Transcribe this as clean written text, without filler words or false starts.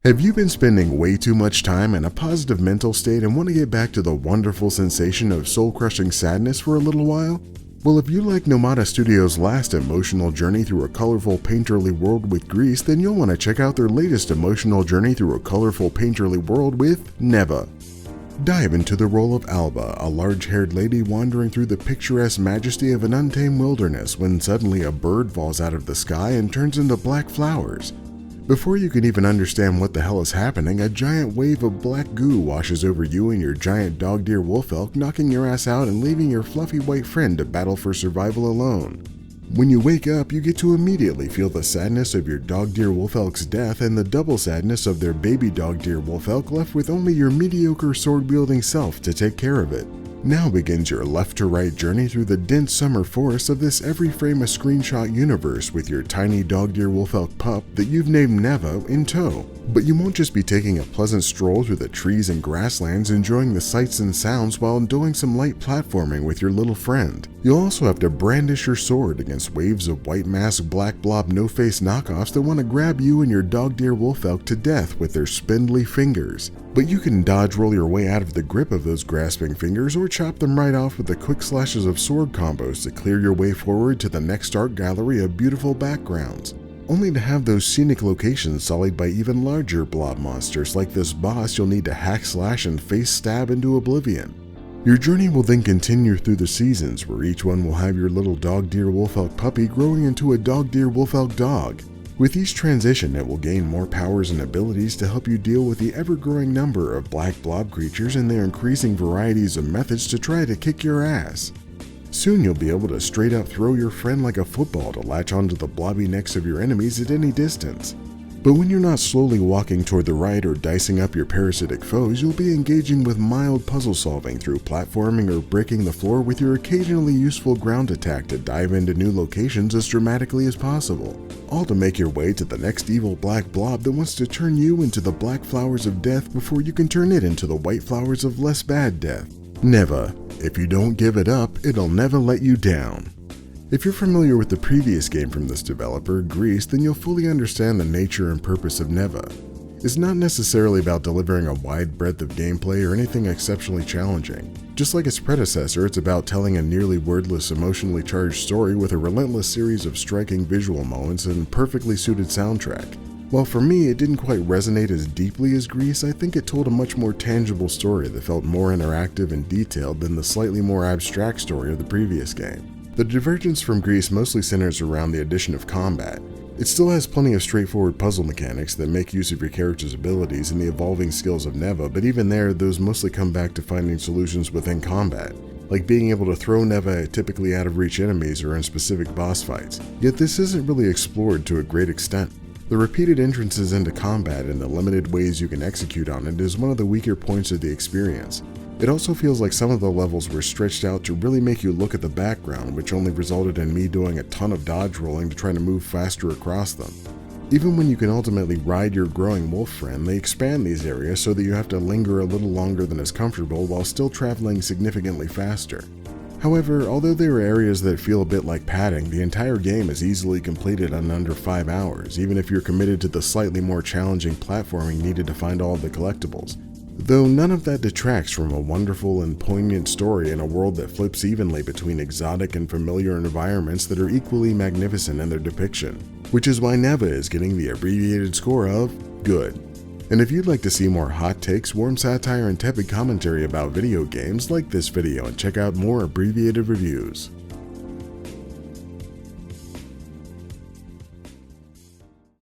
Have you been spending way too much time in a positive mental state and want to get back to the wonderful sensation of soul-crushing sadness for a little while? Well, if you like Nomada Studios' last emotional journey through a colorful, painterly world with Greece, then you'll want to check out their latest emotional journey through a colorful, painterly world with Neva. Dive into the role of Alba, a large-haired lady wandering through the picturesque majesty of an untamed wilderness when suddenly a bird falls out of the sky and turns into black flowers. Before you can even understand what the hell is happening, a giant wave of black goo washes over you and your giant dog deer wolf elk, knocking your ass out and leaving your fluffy white friend to battle for survival alone. When you wake up, you get to immediately feel the sadness of your dog deer wolf elk's death and the double sadness of their baby dog deer wolf elk, left with only your mediocre sword-wielding self to take care of it. Now begins your left-to-right journey through the dense summer forests of this every frame a screenshot universe with your tiny dog deer wolf elk pup that you've named Neva in tow. But you won't just be taking a pleasant stroll through the trees and grasslands enjoying the sights and sounds while doing some light platforming with your little friend. You'll also have to brandish your sword against waves of white mask black blob no-face knockoffs that want to grab you and your dog deer wolf elk to death with their spindly fingers. But you can dodge roll your way out of the grip of those grasping fingers or chop them right off with the quick slashes of sword combos to clear your way forward to the next art gallery of beautiful backgrounds, only to have those scenic locations sullied by even larger blob monsters like this boss you'll need to hack slash and face stab into oblivion. Your journey will then continue through the seasons, where each one will have your little dog deer wolf elk puppy growing into a dog deer wolf elk dog. With each transition, it will gain more powers and abilities to help you deal with the ever-growing number of black blob creatures and their increasing varieties of methods to try to kick your ass. Soon you'll be able to straight up throw your friend like a football to latch onto the blobby necks of your enemies at any distance. But when you're not slowly walking toward the right or dicing up your parasitic foes, you'll be engaging with mild puzzle solving through platforming or breaking the floor with your occasionally useful ground attack to dive into new locations as dramatically as possible, all to make your way to the next evil black blob that wants to turn you into the black flowers of death before you can turn it into the white flowers of less bad death. Neva. If you don't give it up, it'll never let you down. If you're familiar with the previous game from this developer, Greece, then you'll fully understand the nature and purpose of Neva. It's not necessarily about delivering a wide breadth of gameplay or anything exceptionally challenging. Just like its predecessor, it's about telling a nearly wordless, emotionally charged story with a relentless series of striking visual moments and perfectly suited soundtrack. While for me it didn't quite resonate as deeply as Greece, I think it told a much more tangible story that felt more interactive and detailed than the slightly more abstract story of the previous game. The divergence from Greece mostly centers around the addition of combat. It still has plenty of straightforward puzzle mechanics that make use of your character's abilities and the evolving skills of Neva, but even there, those mostly come back to finding solutions within combat, like being able to throw Neva at typically out-of-reach enemies or in specific boss fights. Yet this isn't really explored to a great extent. The repeated entrances into combat and the limited ways you can execute on it is one of the weaker points of the experience. It also feels like some of the levels were stretched out to really make you look at the background, which only resulted in me doing a ton of dodge rolling to try to move faster across them. Even when you can ultimately ride your growing wolf friend, they expand these areas so that you have to linger a little longer than is comfortable while still traveling significantly faster. However, although there are areas that feel a bit like padding, the entire game is easily completed in under 5 hours, even if you're committed to the slightly more challenging platforming needed to find all of the collectibles. Though none of that detracts from a wonderful and poignant story in a world that flips evenly between exotic and familiar environments that are equally magnificent in their depiction, which is why Neva is getting the abbreviated score of good. And if you'd like to see more hot takes, warm satire, and tepid commentary about video games, like this video and check out more abbreviated reviews.